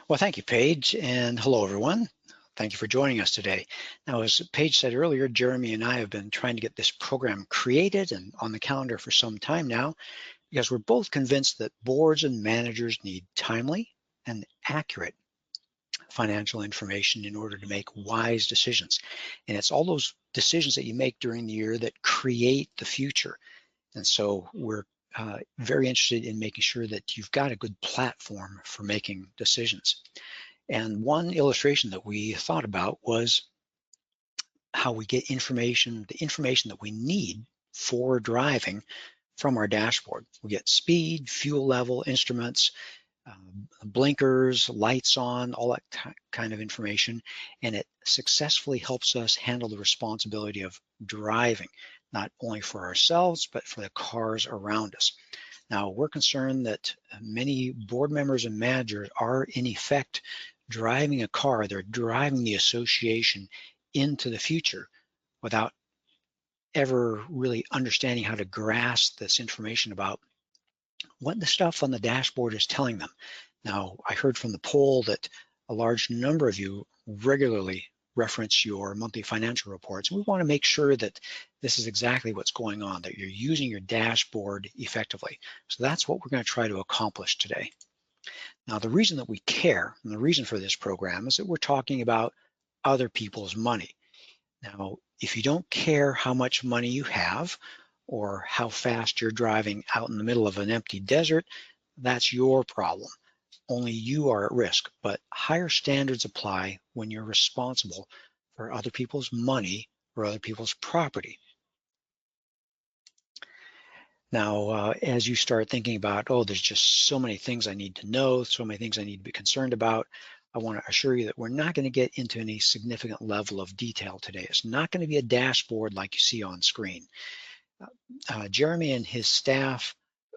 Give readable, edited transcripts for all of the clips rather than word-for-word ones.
Well, thank you, Paige, and hello, everyone. Thank you for joining us today. Now, as Paige said earlier, Jeremy and I have been trying to get this program created and on the calendar for some time now, because we're both convinced that boards and managers need timely and accurate financial information in order to make wise decisions. And it's all those decisions that you make during the year that create the future. And so we're very interested in making sure that you've got a good platform for making decisions. And one illustration that we thought about was how we get information, the information that we need for driving from our dashboard. We get speed, fuel level, instruments, blinkers, lights on, all that kind of information, and it successfully helps us handle the responsibility of driving, not only for ourselves, but for the cars around us. Now, we're concerned that many board members and managers are in effect driving a car. They're driving the association into the future without ever really understanding how to grasp this information about what the stuff on the dashboard is telling them. Now, I heard from the poll that a large number of you regularly reference your monthly financial reports. We want to make sure that this is exactly what's going on, that you're using your dashboard effectively. So that's what we're going to try to accomplish today. Now, the reason that we care, and the reason for this program, is that we're talking about other people's money. Now, if you don't care how much money you have or how fast you're driving out in the middle of an empty desert, that's your problem. Only you are at risk, but higher standards apply when you're responsible for other people's money or other people's property. Now, as you start thinking about, oh, there's just so many things I need to know, so many things I need to be concerned about, I want to assure you that we're not going to get into any significant level of detail today. It's not going to be a dashboard like you see on screen. Jeremy and his staff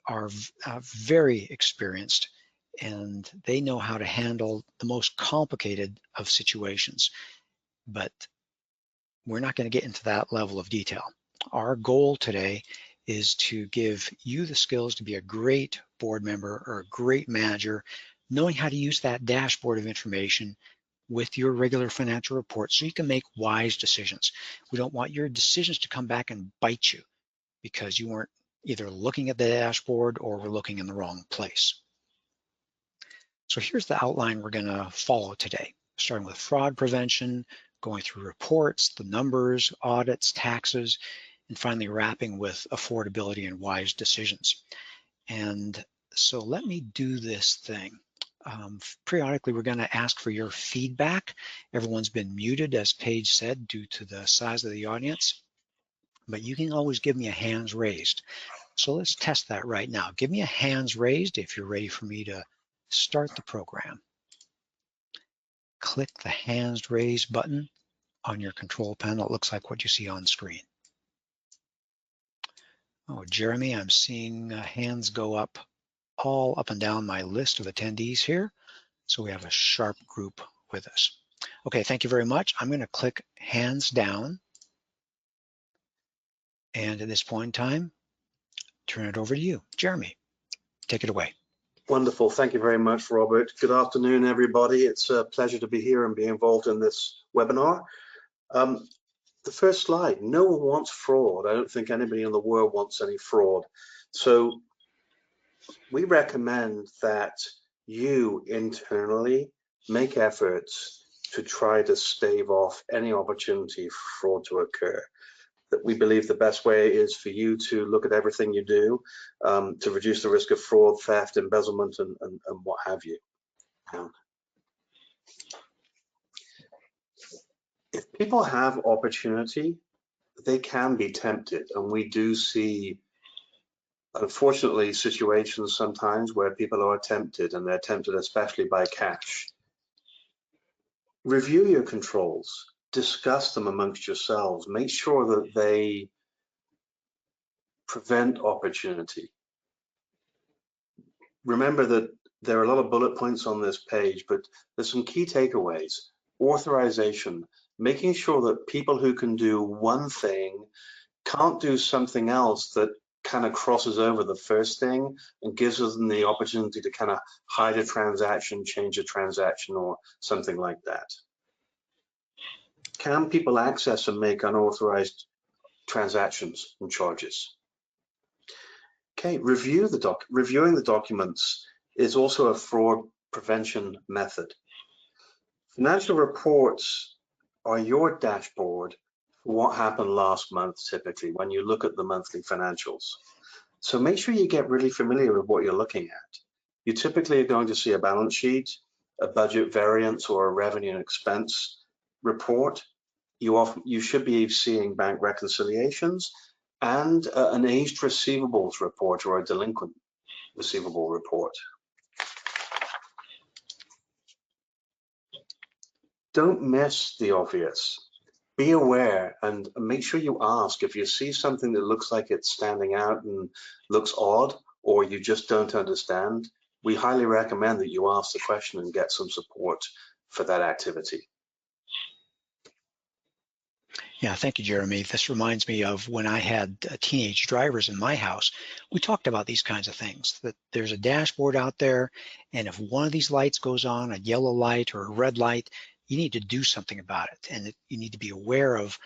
are very experienced, and they know how to handle the most complicated of situations, but we're not going to get into that level of detail. Our goal today is to give you the skills to be a great board member or a great manager, knowing how to use that dashboard of information with your regular financial reports so you can make wise decisions. We don't want your decisions to come back and bite you because you weren't either looking at the dashboard or were looking in the wrong place. So here's the outline we're going to follow today, starting with fraud prevention, going through reports, the numbers, audits, taxes, and finally wrapping with affordability and wise decisions. And so let me do this thing. Periodically, we're going to ask for your feedback. Everyone's been muted, as Paige said, due to the size of the audience, but you can always give me a hands raised. So let's test that right now. Give me a hands raised if you're ready for me to start the program. Click the hands raised button on your control panel. It looks like what you see on screen. Oh, Jeremy, I'm seeing hands go up all up and down my list of attendees here. So we have a sharp group with us. Okay, thank you very much. I'm going to click hands down. And at this point in time, turn it over to you. Jeremy, take it away. Wonderful. Thank you very much, Robert. Good afternoon, everybody. It's a pleasure to be here and be involved in this webinar. The first slide, no one wants fraud. I don't think anybody in the world wants any fraud. So we recommend that you internally make efforts to try to stave off any opportunity for fraud to occur. That we believe the best way is for you to look at everything you do to reduce the risk of fraud, theft, embezzlement, and what have you. If people have opportunity, they can be tempted, and we do see, unfortunately, situations sometimes where people are tempted, and they're tempted especially by cash. Review your controls, discuss them amongst yourselves, make sure that they prevent opportunity. Remember that there are a lot of bullet points on this page, but there's some key takeaways. Authorization, making sure that people who can do one thing can't do something else that kind of crosses over the first thing and gives them the opportunity to kind of hide a transaction, change a transaction, or something like that. Can people access and make unauthorized transactions and charges? Okay, reviewing the documents is also a fraud prevention method. Financial reports are your dashboard for what happened last month, typically, when you look at the monthly financials. So make sure you get really familiar with what you're looking at. You typically are going to see a balance sheet, a budget variance, or a revenue and expense report. You should be seeing bank reconciliations and an aged receivables report or a delinquent receivable report. Don't miss the obvious. Be aware and make sure you ask if you see something that looks like it's standing out and looks odd, or you just don't understand. We highly recommend that you ask the question and get some support for that activity. Yeah, thank you, Jeremy. This reminds me of when I had teenage drivers in my house. We talked about these kinds of things, that there's a dashboard out there, and if one of these lights goes on, a yellow light or a red light, you need to do something about it. And you need to be aware of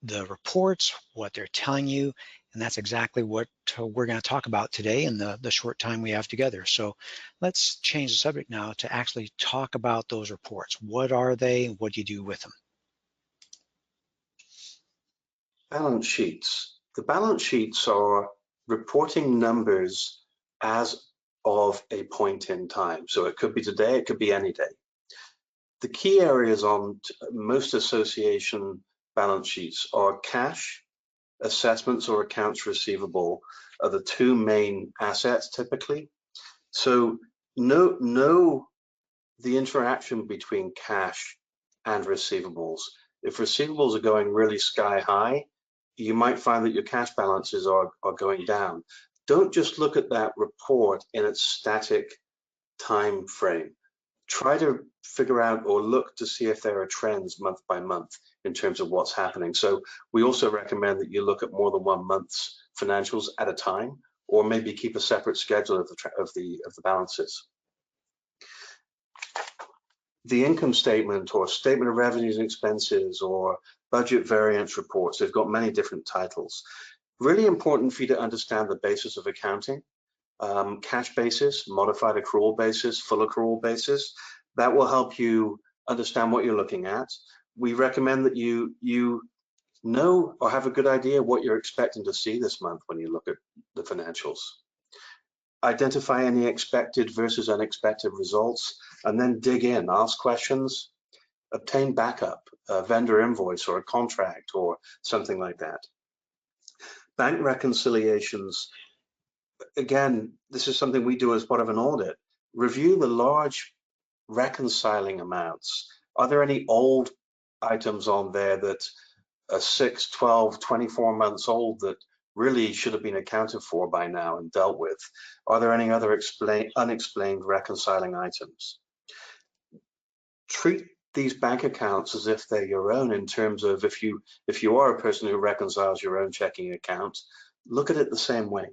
the reports, what they're telling you, and that's exactly what we're going to talk about today in the short time we have together. So let's change the subject now to actually talk about those reports. What are they? What do you do with them? Balance sheets. The balance sheets are reporting numbers as of a point in time. So it could be today, it could be any day. The key areas on most association balance sheets are cash, assessments or accounts receivable are the two main assets typically. So know the interaction between cash and receivables. If receivables are going really sky high, you might find that your cash balances are going down. Don't just look at that report in its static time frame. Try to figure out or look to see if there are trends month by month in terms of what's happening. So we also recommend that you look at more than 1 month's financials at a time, or maybe keep a separate schedule of the balances. The income statement or statement of revenues and expenses or budget variance reports, they've got many different titles. Really important for you to understand the basis of accounting, cash basis, modified accrual basis, full accrual basis. That will help you understand what you're looking at. We recommend that you know or have a good idea what you're expecting to see this month when you look at the financials. Identify any expected versus unexpected results, and then dig in, ask questions, obtain backup, a vendor invoice or a contract or something like that. Bank reconciliations, again, this is something we do as part of an audit. Review the large reconciling amounts. Are there any old items on there that are 6, 12, 24 months old that really should have been accounted for by now and dealt with? Are there any other unexplained reconciling items? Treat these bank accounts as if they're your own, in terms of if you are a person who reconciles your own checking account, look at it the same way.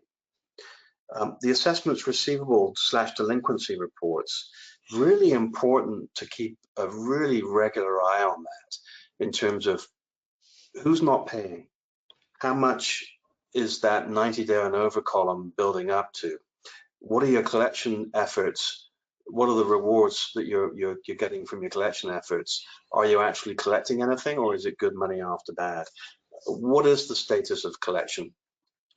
The assessments receivable / delinquency reports, really important to keep a really regular eye on that in terms of who's not paying, how much is that 90-day and over column building up to, what are your collection efforts, what are the rewards that you're getting from your collection efforts, are you actually collecting anything, or is it good money after bad, what is the status of collection,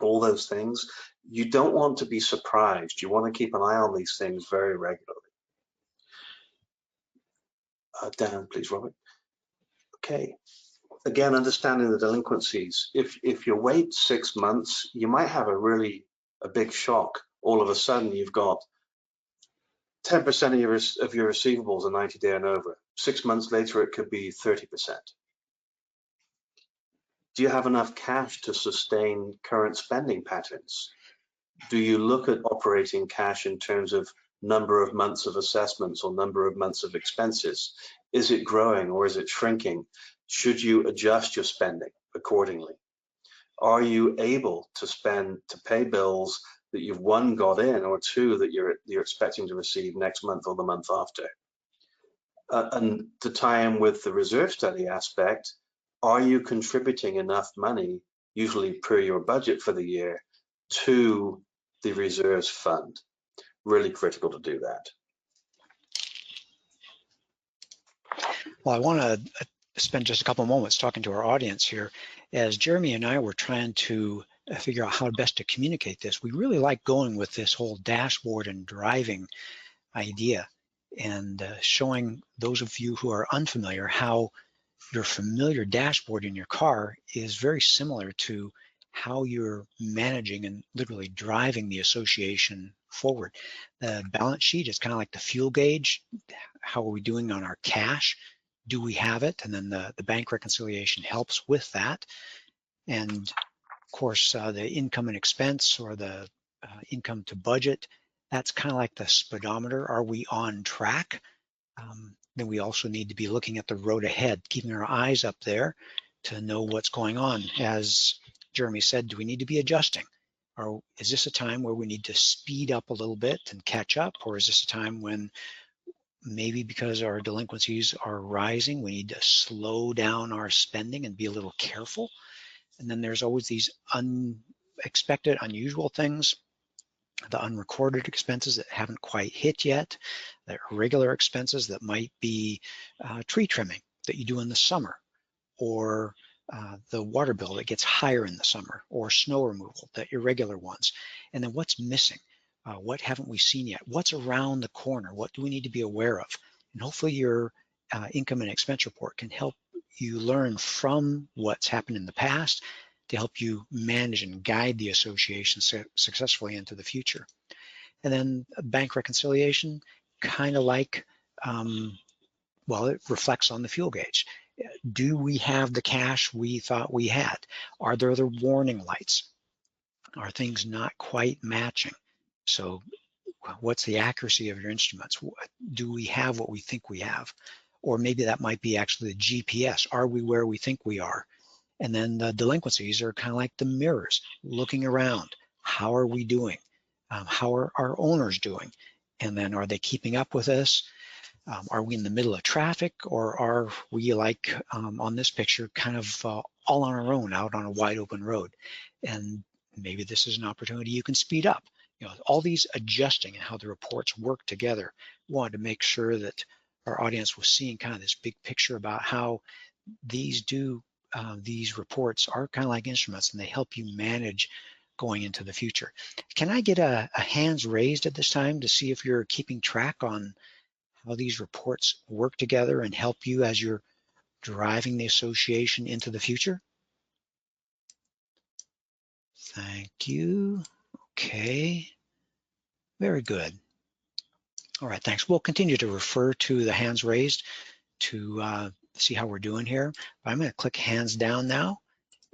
all those things. You don't want to be surprised. You want to keep an eye on these things very regularly. Down, please, Robert. Okay. Again, understanding the delinquencies. If you wait 6 months, you might have a big shock. All of a sudden, you've got 10% of your receivables are 90-day and over. 6 months later, it could be 30%. Do you have enough cash to sustain current spending patterns? Do you look at operating cash in terms of number of months of assessments or number of months of expenses? Is it growing or is it shrinking? Should you adjust your spending accordingly? Are you able to pay bills that you've one got in, or two that you're expecting to receive next month or the month after? And to tie in with the reserve study aspect, are you contributing enough money, usually per your budget for the year, to the reserves fund? Really critical to do that. Well, I want to spend just a couple moments talking to our audience here. As Jeremy and I were trying to figure out how best to communicate this, we really like going with this whole dashboard and driving idea, and showing those of you who are unfamiliar how your familiar dashboard in your car is very similar to how you're managing and literally driving the association forward. The balance sheet is kind of like the fuel gauge. How are we doing on our cash? Do we have it? And then the bank reconciliation helps with that. And of course, the income and expense, or the income to budget, that's kind of like the speedometer. Are we on track? Then we also need to be looking at the road ahead, keeping our eyes up there to know what's going on. As Jeremy said, do we need to be adjusting? Or is this a time where we need to speed up a little bit and catch up? Or is this a time when maybe because our delinquencies are rising, we need to slow down our spending and be a little careful? And then there's always these unexpected, unusual things, the unrecorded expenses that haven't quite hit yet, the regular expenses that might be tree trimming that you do in the summer, or the water bill that gets higher in the summer, or snow removal, the irregular ones. And then what's missing? What haven't we seen yet? What's around the corner? What do we need to be aware of? And hopefully your income and expense report can help you learn from what's happened in the past to help you manage and guide the association successfully into the future. And then bank reconciliation, kind of like, well, it reflects on the fuel gauge. Do we have the cash we thought we had? Are there other warning lights? Are things not quite matching? So what's the accuracy of your instruments? Do we have what we think we have? Or maybe that might be actually the GPS. Are we where we think we are? And then the delinquencies are kind of like the mirrors, looking around. How are we doing? How are our owners doing? And then are they keeping up with us? Are we in the middle of traffic, or are we, like on this picture, kind of all on our own out on a wide open road? And maybe this is an opportunity you can speed up. You know, all these adjusting and how the reports work together. We wanted to make sure that our audience was seeing kind of this big picture about how these reports are kind of like instruments, and they help you manage going into the future. Can I get a hands raised at this time to see if you're keeping track on how these reports work together and help you as you're driving the association into the future? Thank you. Okay, very good. All right, thanks. We'll continue to refer to the hands raised to see how we're doing here. I'm going to click hands down now,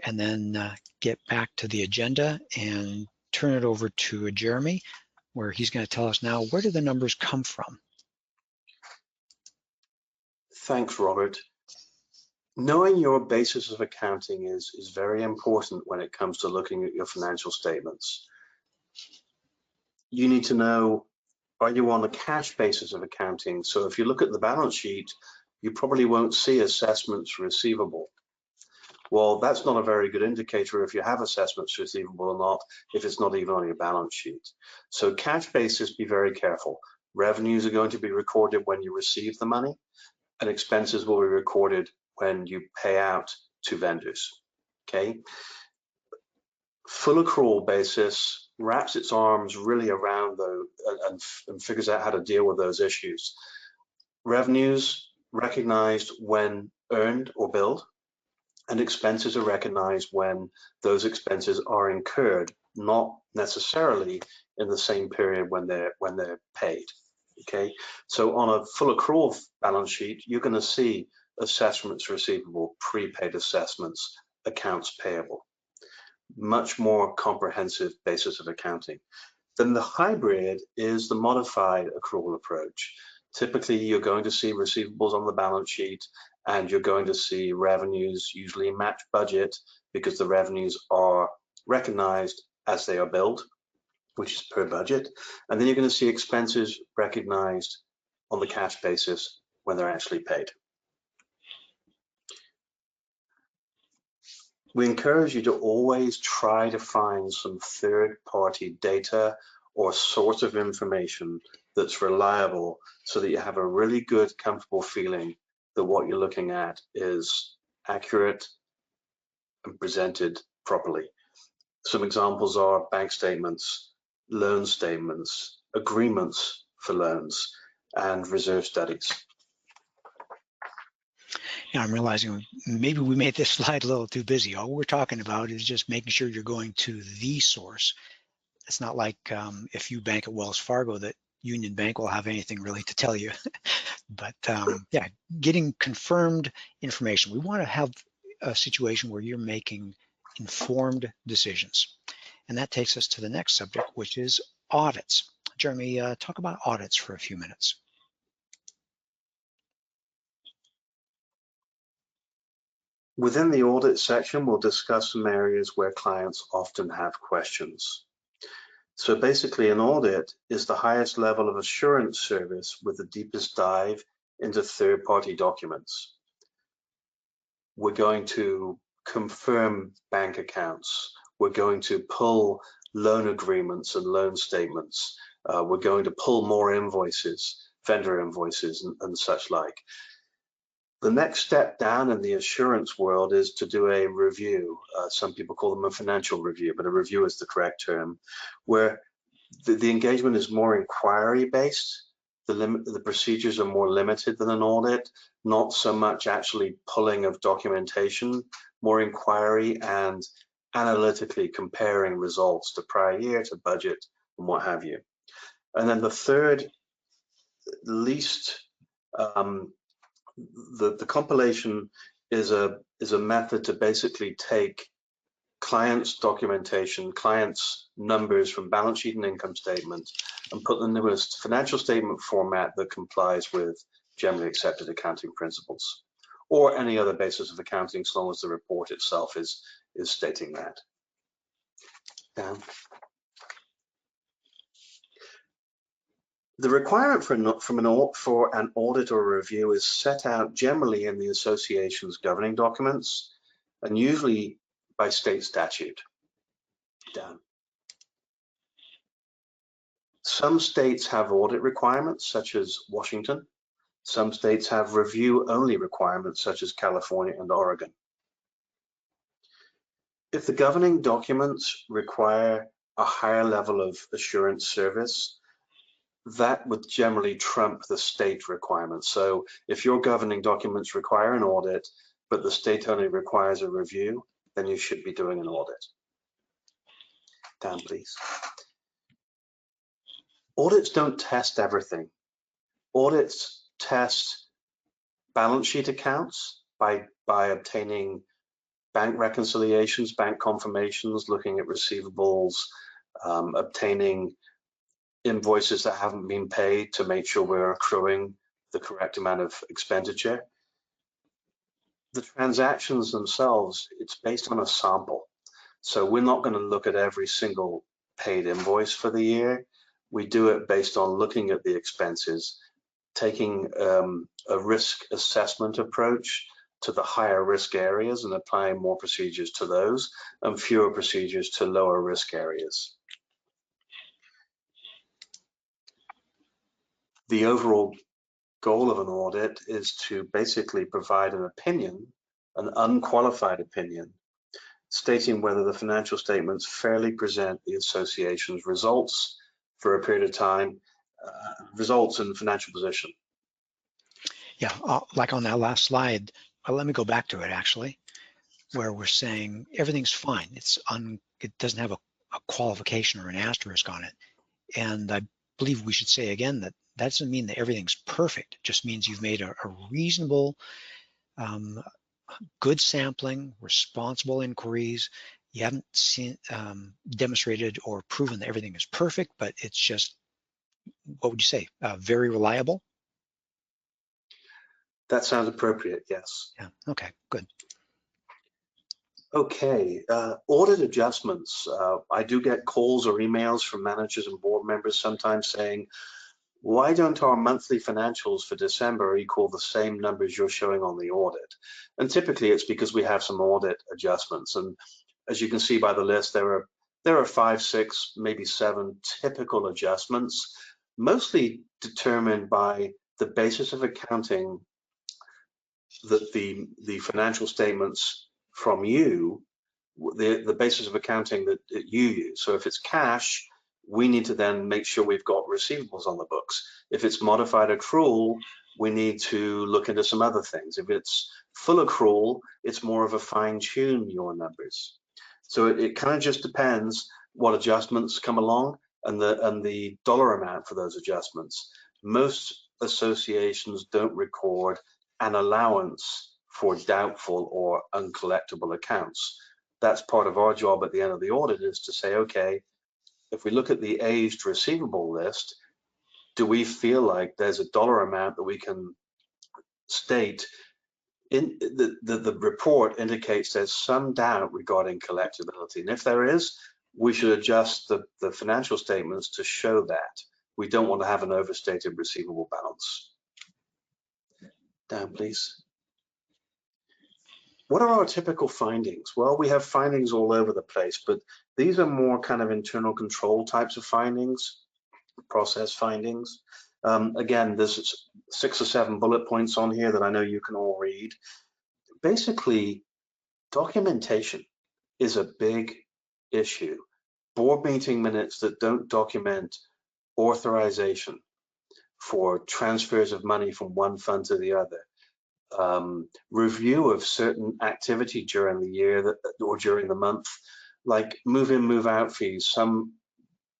and then get back to the agenda and turn it over to Jeremy, where he's going to tell us now, where do the numbers come from? Thanks, Robert. Knowing your basis of accounting is very important when it comes to looking at your financial statements. You need to know, are you on a cash basis of accounting? So if you look at the balance sheet, you probably won't see assessments receivable. Well, that's not a very good indicator if you have assessments receivable or not, if it's not even on your balance sheet. So cash basis, be very careful. Revenues are going to be recorded when you receive the money, and expenses will be recorded when you pay out to vendors, okay? Full accrual basis wraps its arms really around and figures out how to deal with those issues. Revenues recognized when earned or billed, and expenses are recognized when those expenses are incurred, not necessarily in the same period when they're paid. Okay, so on a full accrual balance sheet, you're going to see assessments receivable, prepaid assessments, accounts payable. Much more comprehensive basis of accounting. Then the hybrid is the modified accrual approach. Typically, you're going to see receivables on the balance sheet and you're going to see revenues usually match budget because the revenues are recognized as they are billed, which is per budget. And then you're going to see expenses recognized on the cash basis when they're actually paid. We encourage you to always try to find some third-party data or source of information that's reliable so that you have a really good, comfortable feeling that what you're looking at is accurate and presented properly. Some examples are bank statements, loan statements, agreements for loans, and reserve studies. Yeah, I'm realizing maybe we made this slide a little too busy. All we're talking about is just making sure you're going to the source. It's not like if you bank at Wells Fargo that Union Bank will have anything really to tell you. But yeah, getting confirmed information. We want to have a situation where you're making informed decisions. And that takes us to the next subject, which is audits. Jeremy, talk about audits for a few minutes. Within the audit section, we'll discuss some areas where clients often have questions. So basically, an audit is the highest level of assurance service with the deepest dive into third-party documents. We're going to confirm bank accounts. We're going to pull loan agreements and loan statements. We're going to pull more invoices, vendor invoices, and such like. The next step down in the assurance world is to do a review. Some people call them a financial review, but a review is the correct term, where the engagement is more inquiry-based. The procedures are more limited than an audit, not so much actually pulling of documentation, more inquiry and analytically comparing results to prior year, to budget, and what have you. And then the third least, the compilation is a method to basically take clients' documentation, clients' numbers from balance sheet and income statement, and put them in a financial statement format that complies with generally accepted accounting principles, or any other basis of accounting, as long as the report itself is stating that. Dan? The requirement for an audit or review is set out generally in the association's governing documents, and usually by state statute. Dan. Some states have audit requirements, such as Washington. Some states have review-only requirements, such as California and Oregon. If the governing documents require a higher level of assurance service, that would generally trump the state requirements. So if your governing documents require an audit, but the state only requires a review, then you should be doing an audit. Dan, please. Audits don't test everything. Audits test balance sheet accounts by obtaining bank reconciliations, bank confirmations, looking at receivables, obtaining invoices that haven't been paid to make sure we're accruing the correct amount of expenditure. The transactions themselves, it's based on a sample. So we're not going to look at every single paid invoice for the year. We do it based on looking at the expenses, taking a risk assessment approach to the higher risk areas and applying more procedures to those and fewer procedures to lower risk areas. The overall goal of an audit is to basically provide an opinion, an unqualified opinion, stating whether the financial statements fairly present the association's results for a period of time, results in financial position. Yeah, like on that last slide, let me go back to it actually, where we're saying everything's fine. It doesn't have a qualification or an asterisk on it. And I believe we should say again that doesn't mean that everything's perfect. It just means you've made a reasonable, good sampling, responsible inquiries. You haven't demonstrated or proven that everything is perfect, but it's just, what would you say, very reliable? That sounds appropriate, yes. Yeah, okay, good. Okay, audit adjustments. I do get calls or emails from managers and board members sometimes saying, why don't our monthly financials for December equal the same numbers you're showing on the audit? And typically it's because we have some audit adjustments. And as you can see by the list, there are 5, 6, maybe 7 typical adjustments, mostly determined by the basis of accounting that the financial statements from you, the basis of accounting that you use. So if it's cash, we need to then make sure we've got receivables on the books. If it's modified accrual, we need to look into some other things. If it's full accrual, it's more of a fine-tune your numbers. So it kind of just depends what adjustments come along and the dollar amount for those adjustments. Most associations don't record an allowance for doubtful or uncollectible accounts. That's part of our job at the end of the audit, is to say, okay, if we look at the aged receivable list, do we feel like there's a dollar amount that we can state in the report indicates there's some doubt regarding collectability? And if there is, we should adjust the financial statements to show that. We don't want to have an overstated receivable balance. Down, please. What are our typical findings? Well, we have findings all over the place, but these are more kind of internal control types of findings, process findings. Again, there's 6 or 7 bullet points on here that I know you can all read. Basically, documentation is a big issue. Board meeting minutes that don't document authorization for transfers of money from one fund to the other, review of certain activity during the year or during the month, like move in, move out fees. Some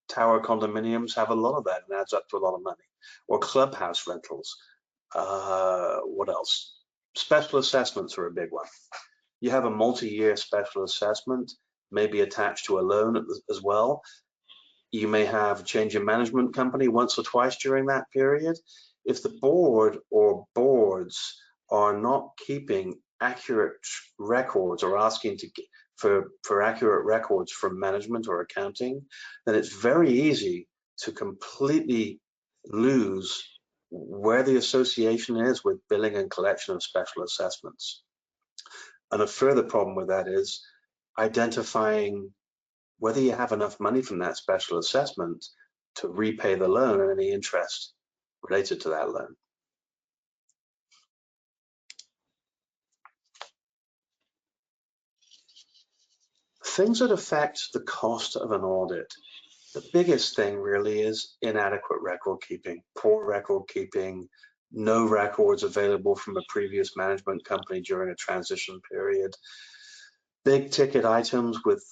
tower condominiums have a lot of that and adds up to a lot of money. Or clubhouse rentals. What else? Special assessments are a big one. You have a multi-year special assessment, maybe attached to a loan as well. You may have a change in management company once or twice during that period. If the board or boards are not keeping accurate records or asking for accurate records from management or accounting, then it's very easy to completely lose where the association is with billing and collection of special assessments. And a further problem with that is identifying whether you have enough money from that special assessment to repay the loan and any interest related to that loan. Things that affect the cost of an audit. The biggest thing really is inadequate record keeping, poor record keeping, no records available from a previous management company during a transition period, big ticket items with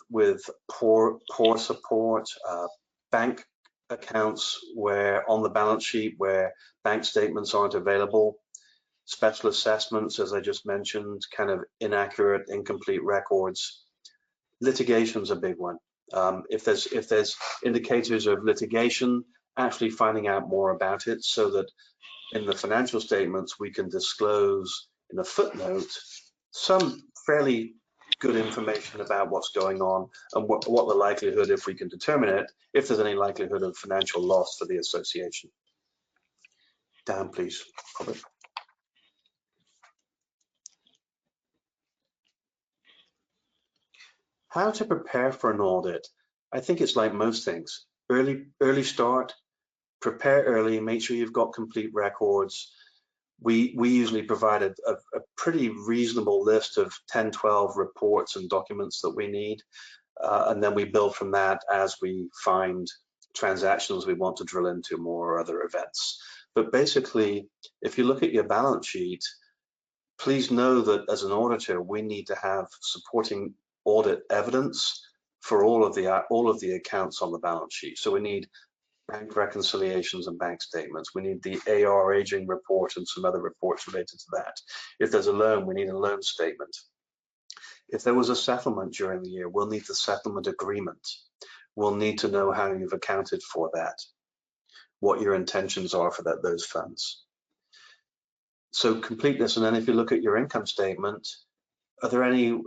poor support, bank accounts where on the balance sheet where bank statements aren't available, special assessments, as I just mentioned, kind of inaccurate, incomplete records. Litigation's a big one. If there's indicators of litigation, actually finding out more about it so that in the financial statements we can disclose in a footnote some fairly good information about what's going on and what the likelihood, if we can determine it, if there's any likelihood of financial loss for the association. Dan, please, Robert. How to prepare for an audit? I think it's like most things. Early start, prepare early, make sure you've got complete records. We usually provide a pretty reasonable list of 10, 12 reports and documents that we need. And then we build from that as we find transactions we want to drill into more or other events. But basically, if you look at your balance sheet, please know that as an auditor, we need to have supporting audit evidence for all of the accounts on the balance sheet. So we need bank reconciliations and bank statements. We need the AR aging report and some other reports related to that. If there's a loan, we need a loan statement. If there was a settlement during the year, we'll need the settlement agreement. We'll need to know how you've accounted for that, what your intentions are for those funds. So completeness, and then if you look at your income statement, are there any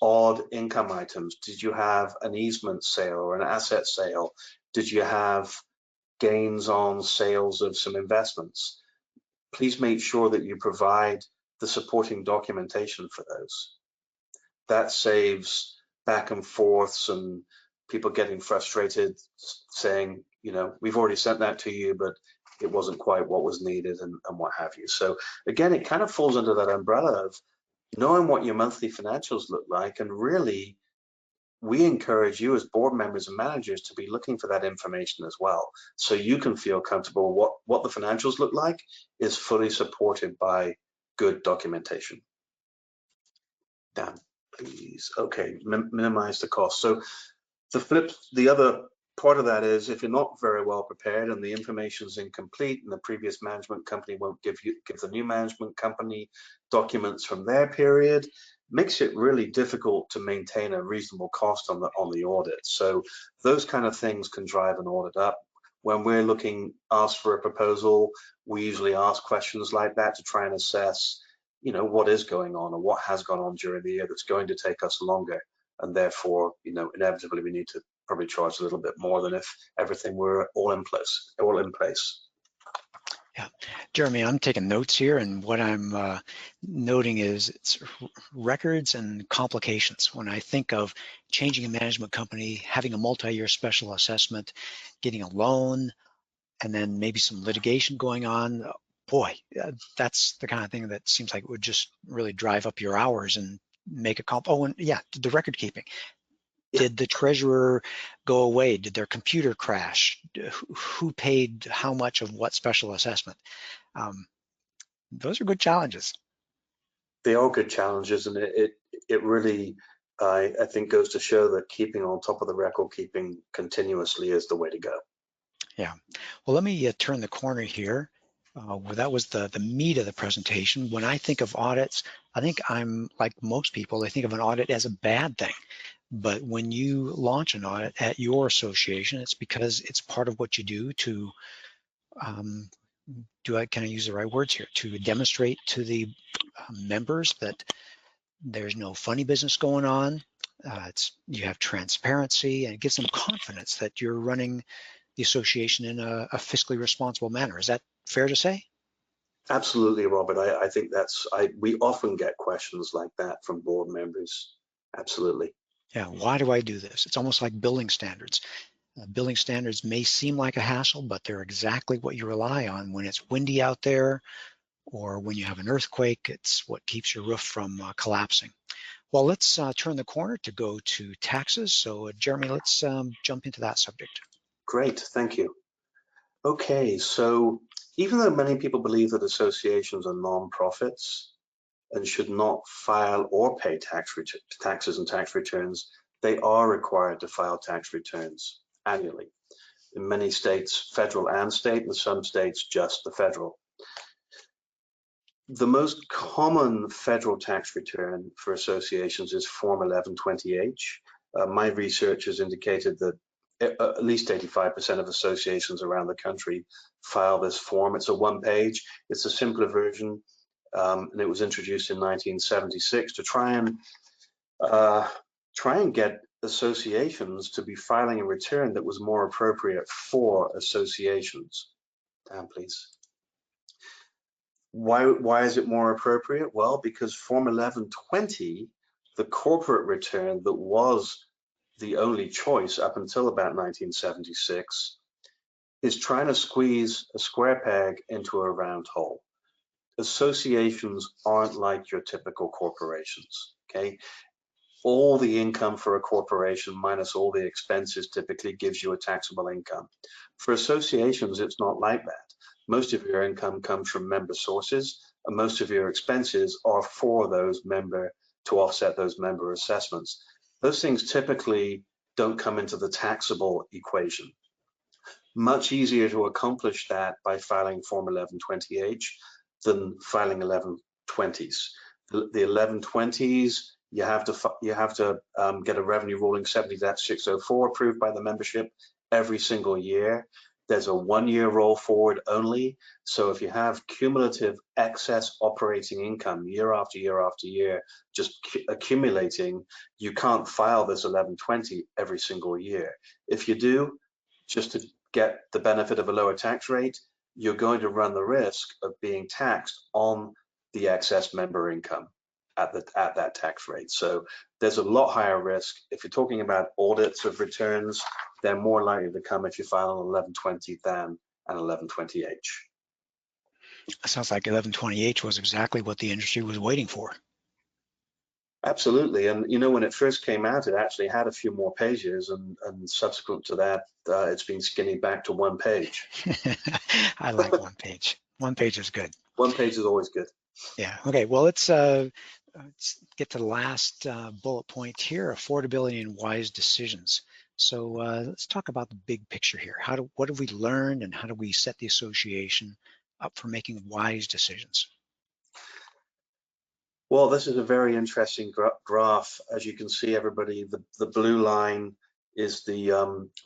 odd income items? Did you have an easement sale or an asset sale? Did you have gains on sales of some investments? Please make sure that you provide the supporting documentation for those. That saves back and forths and people getting frustrated saying, you know, we've already sent that to you, but it wasn't quite what was needed and what have you. So again, it kind of falls under that umbrella of knowing what your monthly financials look like. And really, we encourage you as board members and managers to be looking for that information as well, so you can feel comfortable what the financials look like is fully supported by good documentation. Dan, please. Okay, minimize the cost. So the other part of that is if you're not very well prepared and the information is incomplete and the previous management company won't give the new management company documents from their period, makes it really difficult to maintain a reasonable cost on the audit. So those kind of things can drive an audit up. When we're asked for a proposal, we usually ask questions like that to try and assess, you know, what is going on or what has gone on during the year that's going to take us longer. And therefore, you know, inevitably we need to probably charge a little bit more than if everything were all in place. Yeah, Jeremy, I'm taking notes here, and what I'm noting is it's records and complications. When I think of changing a management company, having a multi-year special assessment, getting a loan, and then maybe some litigation going on, boy, that's the kind of thing that seems like it would just really drive up your hours and make a oh, and yeah, the record keeping. Did the treasurer go away? Did their computer crash? Who paid how much of what special assessment? Those are good challenges. They are good challenges, and it really, I think, goes to show that keeping on top of the record keeping continuously is the way to go. Yeah. Well, let me turn the corner here. Well, that was the meat of the presentation. When I think of audits, I think I'm like most people, I think of an audit as a bad thing. But when you launch an audit at your association, it's because it's part of what you do to, can I use the right words here, to demonstrate to the members that there's no funny business going on. You have transparency, and it gives them confidence that you're running the association in a fiscally responsible manner. Is that fair to say? Absolutely, Robert. I think we often get questions like that from board members. Absolutely. Yeah, why do I do this? It's almost like building standards. Building standards may seem like a hassle, but they're exactly what you rely on when it's windy out there or when you have an earthquake. It's what keeps your roof from collapsing. Well, let's turn the corner to go to taxes. So Jeremy, let's jump into that subject. Great, thank you. Okay, so even though many people believe that associations are non-profits and should not file or pay taxes and tax returns, they are required to file tax returns annually. In many states, federal and state, and some states just the federal. The most common federal tax return for associations is Form 1120H. My research has indicated that at least 85% of associations around the country file this form. It's a one-page. It's a simpler version, and it was introduced in 1976 to try and get associations to be filing a return that was more appropriate for associations. Dan, please. Why is it more appropriate? Well, because Form 1120, the corporate return that was the only choice up until about 1976, is trying to squeeze a square peg into a round hole. Associations aren't like your typical corporations, okay? All the income for a corporation minus all the expenses typically gives you a taxable income. For associations, it's not like that. Most of your income comes from member sources, and most of your expenses are for those to offset those member assessments. Those things typically don't come into the taxable equation. Much easier to accomplish that by filing Form 1120H than filing 1120s. The 1120s, you have to get a revenue ruling 70-604 approved by the membership every single year. There's a 1-year roll forward only. So if you have cumulative excess operating income year after year after year, just accumulating, you can't file this 1120 every single year. If you do, just to get the benefit of a lower tax rate, you're going to run the risk of being taxed on the excess member income at that tax rate. So there's a lot higher risk. If you're talking about audits of returns, they're more likely to come if you file an 1120 than an 1120H. It sounds like 1120H was exactly what the industry was waiting for. Absolutely, and you know, when it first came out, it actually had a few more pages, and subsequent to that, it's been skinny back to 1 page. I like 1 page. 1 page is good. 1 page is always good. Yeah. Okay. Well, let's get to the last bullet point here: affordability and wise decisions. So let's talk about the big picture here. What have we learned, and how do we set the association up for making wise decisions? Well, this is a very interesting graph. As you can see, everybody, the blue line is the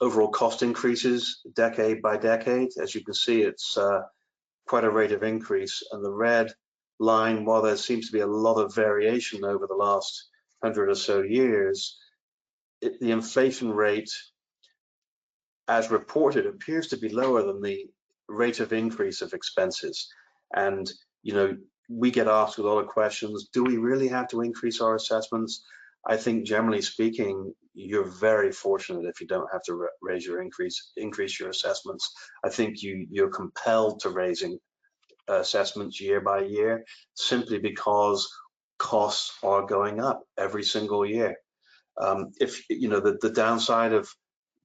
overall cost increases decade by decade. As you can see, it's quite a rate of increase. And the red line, while there seems to be a lot of variation over the last 100 or so years, the inflation rate, as reported, appears to be lower than the rate of increase of expenses. And, you know, we get asked a lot of questions. Do we really have to increase our assessments? I think generally speaking, you're very fortunate if you don't have to raise your increase your assessments. I think you're compelled to raising assessments year by year simply because costs are going up every single year. If you know the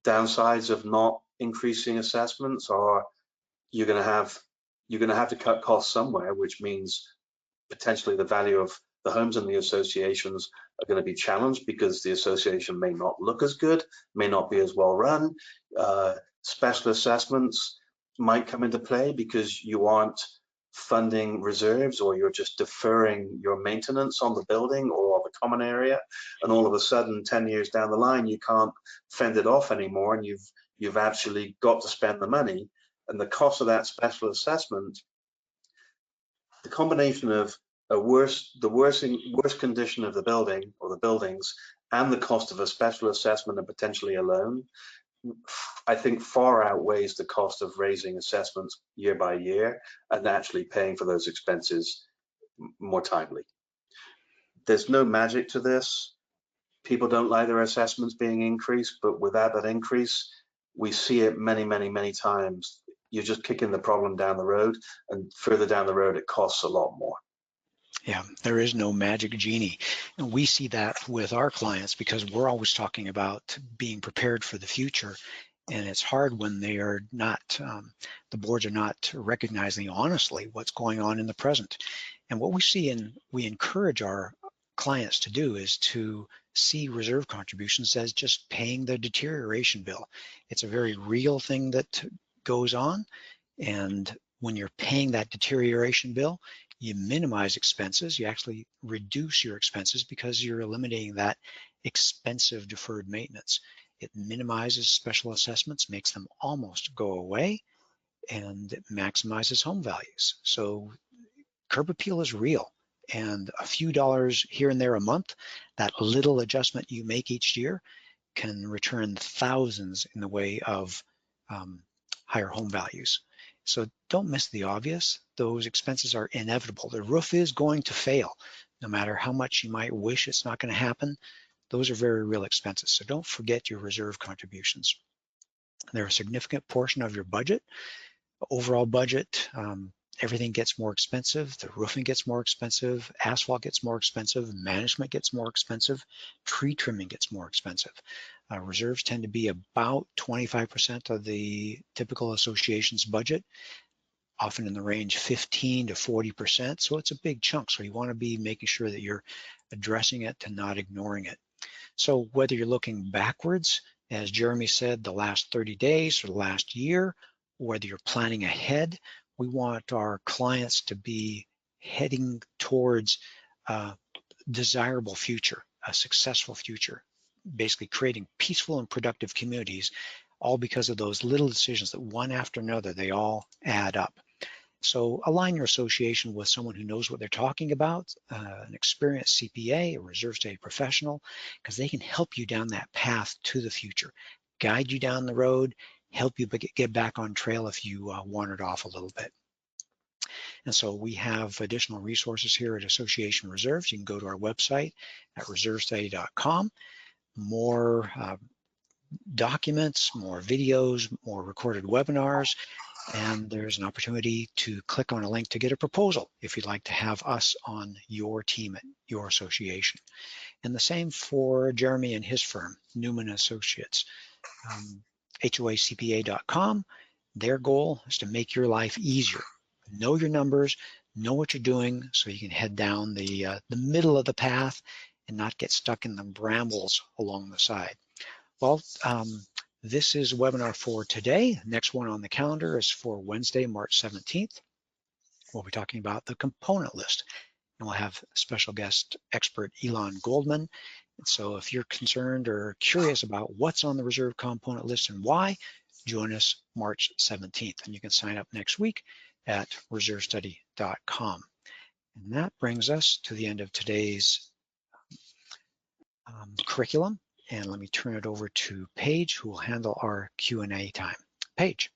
downsides of not increasing assessments are you're going to have to cut costs somewhere, which means potentially the value of the homes and the associations are going to be challenged because the association may not look as good, may not be as well run. Special assessments might come into play because you aren't funding reserves, or you're just deferring your maintenance on the building or the common area, and all of a sudden 10 years down the line you can't fend it off anymore, and you've actually got to spend the money. And the cost of that special assessment, the combination of the worst condition of the building or the buildings and the cost of a special assessment and potentially a loan, I think far outweighs the cost of raising assessments year by year and actually paying for those expenses more timely. There's no magic to this. People don't like their assessments being increased, but without that increase, we see it many, many, many times. You're just kicking the problem down the road, and further down the road, it costs a lot more. Yeah, there is no magic genie. And we see that with our clients because we're always talking about being prepared for the future. And it's hard when they are not, the boards are not recognizing honestly what's going on in the present. And what we see and we encourage our clients to do is to see reserve contributions as just paying the deterioration bill. It's a very real thing that goes on. And when you're paying that deterioration bill, you minimize expenses. You actually reduce your expenses because you're eliminating that expensive deferred maintenance. It minimizes special assessments, makes them almost go away, and it maximizes home values. So curb appeal is real, and a few dollars here and there a month, that little adjustment you make each year can return thousands in the way of higher home values. So don't miss the obvious. Those expenses are inevitable. The roof is going to fail. No matter how much you might wish it's not going to happen, those are very real expenses. So don't forget your reserve contributions. They're a significant portion of your budget. Overall budget, everything gets more expensive. The roofing gets more expensive. Asphalt gets more expensive. Management gets more expensive. Tree trimming gets more expensive. Reserves tend to be about 25% of the typical association's budget, often in the range 15 to 40%. So it's a big chunk. So you want to be making sure that you're addressing it and not ignoring it. So whether you're looking backwards, as Jeremy said, the last 30 days or the last year, whether you're planning ahead, we want our clients to be heading towards a desirable future, a successful future, basically creating peaceful and productive communities all because of those little decisions that one after another, they all add up. So align your association with someone who knows what they're talking about, an experienced CPA, a reserve study professional, because they can help you down that path to the future, guide you down the road, help you get back on trail if you wandered off a little bit. And so we have additional resources here at Association Reserves. You can go to our website at reservestudy.com. More documents, more videos, more recorded webinars, and there's an opportunity to click on a link to get a proposal if you'd like to have us on your team at your association. And the same for Jeremy and his firm, Newman Associates. HOACPA.com, their goal is to make your life easier. Know your numbers, know what you're doing so you can head down the middle of the path and not get stuck in the brambles along the side. Well, this is a webinar for today. Next one on the calendar is for Wednesday, March 17th. We'll be talking about the component list, and we'll have special guest expert Elon Goldman. And so if you're concerned or curious about what's on the reserve component list and why, join us March 17th, and you can sign up next week at reservestudy.com. And that brings us to the end of today's curriculum. And let me turn it over to Paige, who will handle our Q&A time. Paige.